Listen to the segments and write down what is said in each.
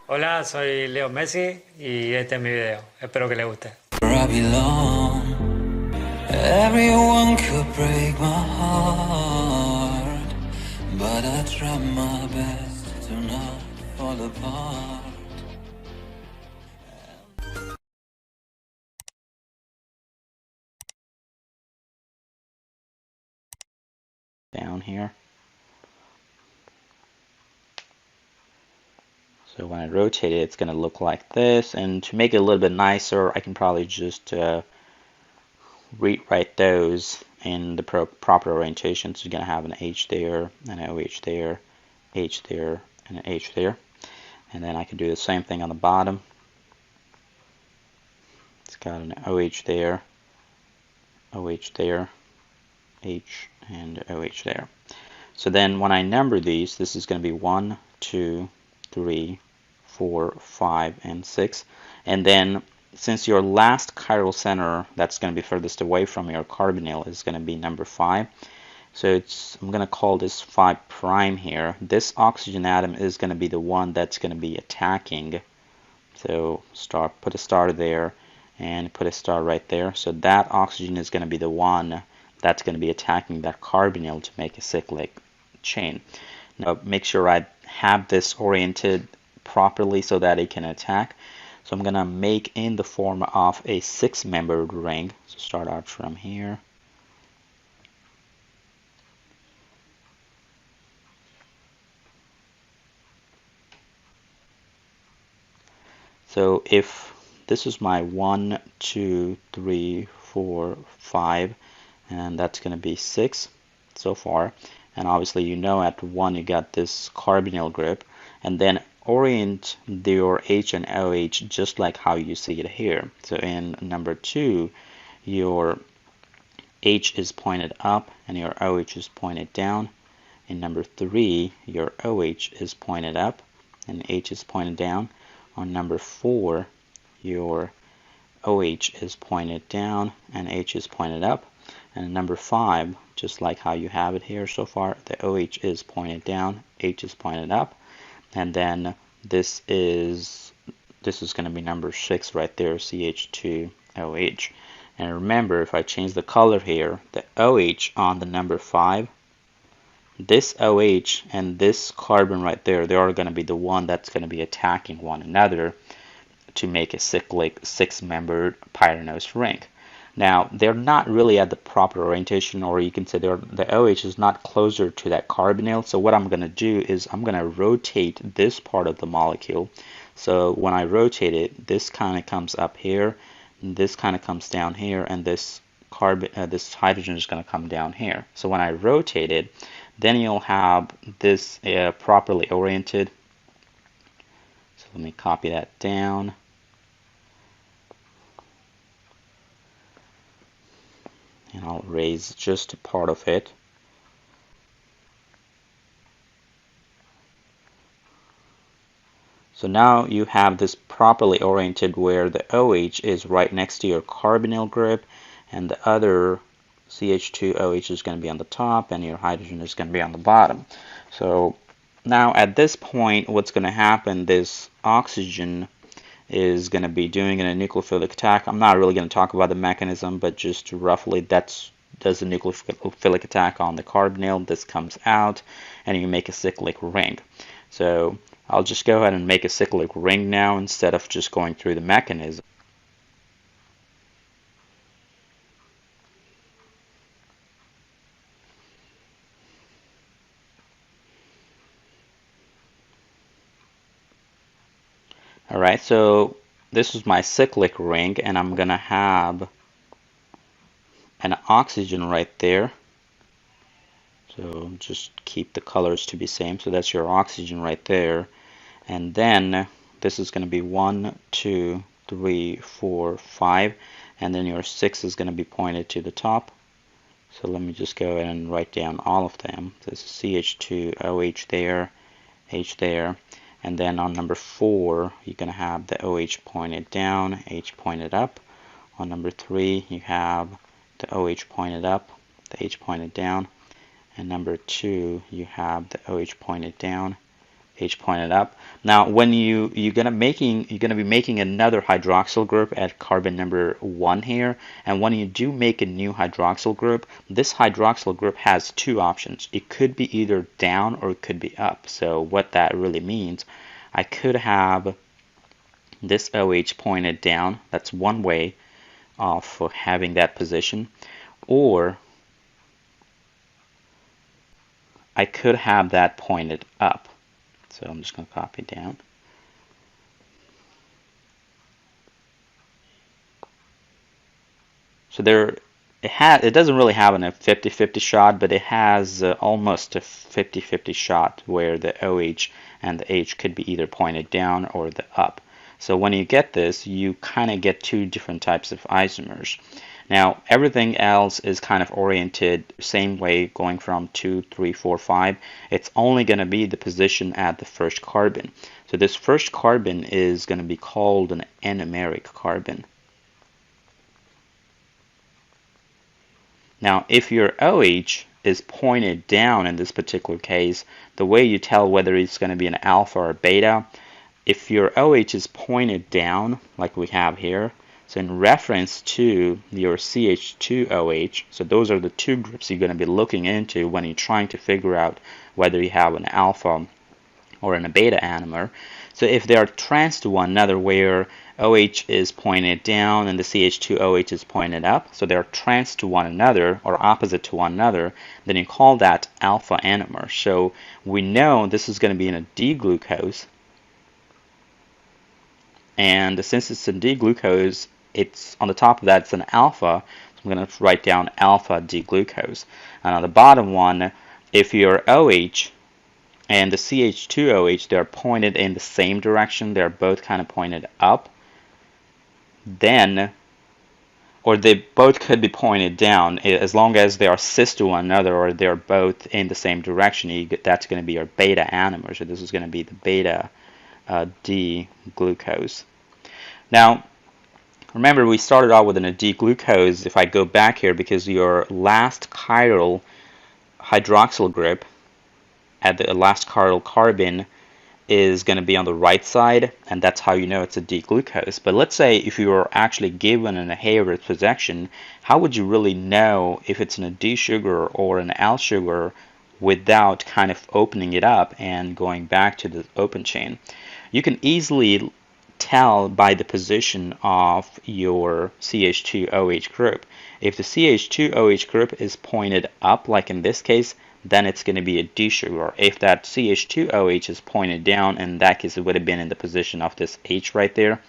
Hola, soy Leo Messi y este es mi video. Espero que les guste. Where I belong. Everyone could break my heart, but I try my best to not fall apart. Down here. So when I rotate it, it's going to look like this. And to make it a little bit nicer, I can probably just rewrite those in the proper orientation. So you're going to have an H there, an OH there, H there, and an H there. And then I can do the same thing on the bottom. It's got an OH there, OH there, H, and OH there. So then when I number these, this is going to be 1, 2, 3, 4, 5, and 6. And then since your last chiral center that's going to be furthest away from your carbonyl is going to be number 5, so I'm going to call this 5 prime here. This oxygen atom is going to be the one that's going to be attacking. So put a star there and put a star right there. So that oxygen is going to be the one that's going to be attacking that carbonyl to make a cyclic chain. Now make sure I have this oriented properly so that it can attack. So I'm going to make in the form of a 6-membered ring. So start out from here. So if this is my 1, 2, 3, 4, 5, and that's going to be 6 so far. And obviously you know at 1 you got this carbonyl group, and then orient your H and OH just like how you see it here. So in number 2 your H is pointed up and your OH is pointed down. In number 3 your OH is pointed up and H is pointed down. On number 4 your OH is pointed down and H is pointed up. And number 5, just like how you have it here so far, the OH is pointed down, H is pointed up, and then this is going to be number 6 right there, CH2OH. And remember, if I change the color here, the OH on the number 5, this OH and this carbon right there, they are going to be the one that's going to be attacking one another to make a cyclic 6-membered pyranose ring. Now, they're not really at the proper orientation, or you can say the OH is not closer to that carbonyl. So what I'm going to do is I'm going to rotate this part of the molecule. So when I rotate it, this kind of comes up here, and this kind of comes down here, and this hydrogen is going to come down here. So when I rotate it, then you'll have this properly oriented. So let me copy that down. And I'll erase just a part of it. So now you have this properly oriented where the OH is right next to your carbonyl group and the other CH2OH is going to be on the top and your hydrogen is going to be on the bottom. So now at this point what's going to happen, this oxygen is going to be doing a nucleophilic attack. I'm not really going to talk about the mechanism, but just roughly does the nucleophilic attack on the carbonyl. This comes out and you make a cyclic ring. So I'll just go ahead and make a cyclic ring now instead of just going through the mechanism. Alright, so this is my cyclic ring, and I'm going to have an oxygen right there. So just keep the colors to be same. So that's your oxygen right there. And then this is going to be 1, 2, 3, 4, 5. And then your 6 is going to be pointed to the top. So let me just go ahead and write down all of them. This is CH2OH there, H there. And then on number 4, you're going to have the OH pointed down, H pointed up. On number 3, you have the OH pointed up, the H pointed down. And number 2, you have the OH pointed down, H pointed up. Now, when you're gonna be making another hydroxyl group at carbon number 1 here, and when you do make a new hydroxyl group, this hydroxyl group has two options. It could be either down or it could be up. So what that really means, I could have this OH pointed down. That's one way of having that position, or I could have that pointed up. So I'm just going to copy down. So it doesn't really have a 50-50 shot, but it has almost a 50-50 shot where the OH and the H could be either pointed down or the up. So when you get this, you kind of get two different types of isomers. Now, everything else is kind of oriented same way, going from 2, 3, 4, 5. It's only going to be the position at the first carbon. So this first carbon is going to be called an anomeric carbon. Now, if your OH is pointed down in this particular case, the way you tell whether it's going to be an alpha or beta, if your OH is pointed down, like we have here, so in reference to your CH2OH, so those are the two groups you're going to be looking into when you're trying to figure out whether you have an alpha or a beta anomer. So if they are trans to one another, where OH is pointed down and the CH2OH is pointed up, so they're trans to one another or opposite to one another, then you call that alpha anomer. So we know this is going to be in a D-glucose, and since it's a D-glucose, it's on the top of that it's an alpha, so I'm going to write down alpha D-glucose. And on the bottom one, if your OH and the CH2OH, they're pointed in the same direction, they're both kind of pointed up, then, or they both could be pointed down, as long as they are cis to one another or they're both in the same direction, that's going to be your beta anomer. So this is going to be the beta D-glucose. Now, remember we started out with a D-glucose. If I go back here, because your last chiral hydroxyl group at the last chiral carbon is going to be on the right side, and that's how you know it's a D-glucose. But let's say if you were actually given an Haworth projection, how would you really know if it's a D sugar or an L sugar without kind of opening it up and going back to the open chain? You can easily tell by the position of your CH2OH group. If the CH2OH group is pointed up, like in this case, then it's going to be a D sugar. If that CH2OH is pointed down, in that case it would have been in the position of this H right there,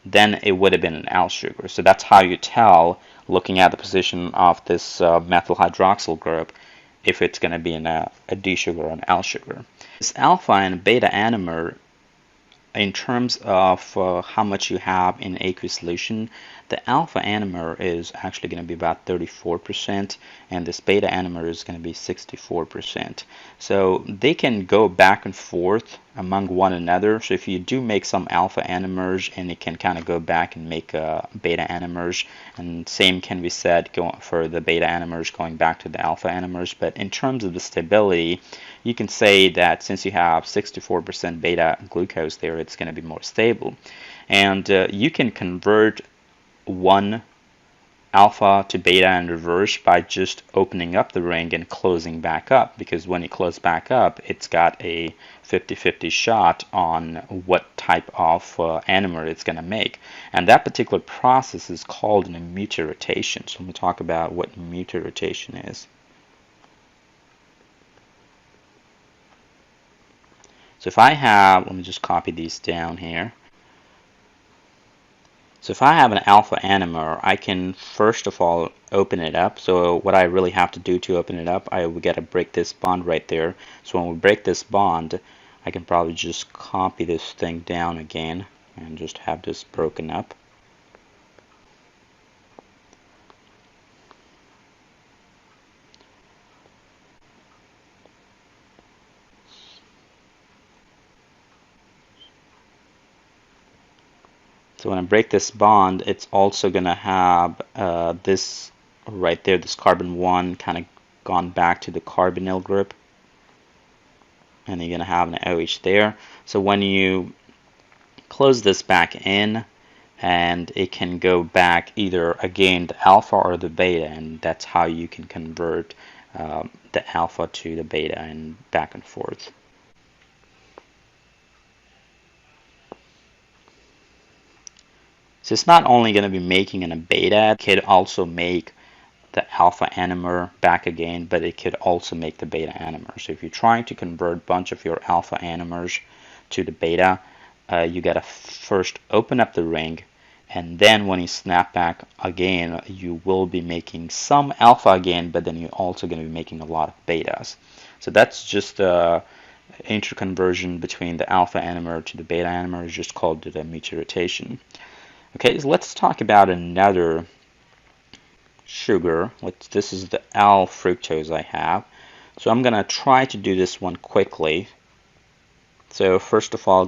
then it would have been an L sugar. So that's how you tell, looking at the position of this methyl hydroxyl group, if it's going to be in a D sugar or an L sugar. This alpha and beta anomer, in terms of how much you have in aqueous solution, the alpha anomer is actually going to be about 34%, and this beta anomer is going to be 64%. So they can go back and forth among one another. So if you do make some alpha anomers, and it can kind of go back and make beta anomers, and same can be said for the beta anomers going back to the alpha anomers. But in terms of the stability, you can say that since you have 64% beta glucose there, it's going to be more stable. And you can convert one alpha to beta in reverse by just opening up the ring and closing back up, because when you close back up, it's got a 50-50 shot on what type of anomer it's going to make. And that particular process is called a mutarotation. So I'm going to talk about what mutarotation is. So if I have, let me just copy these down here. So if I have an alpha anomer, I can first of all open it up. So what I really have to do to open it up, I would get to break this bond right there. So when we break this bond, I can probably just copy this thing down again and just have this broken up. So when I break this bond, it's also going to have this right there, this carbon 1 kind of gone back to the carbonyl group. and you're going to have an OH there. So when you close this back in, and it can go back either again the alpha or the beta, and that's how you can convert the alpha to the beta and back and forth. So it's not only going to be making a beta, it could also make the alpha anomer back again, but it could also make the beta anomer. So if you're trying to convert a bunch of your alpha anomers to the beta, you gotta first open up the ring, and then when you snap back again, you will be making some alpha again, but then you're also going to be making a lot of betas. So that's just interconversion between the alpha anomer to the beta anomer, is just called the mutual rotation. Okay, so let's talk about another sugar. This is the L-fructose I have. So I'm going to try to do this one quickly. So first of all,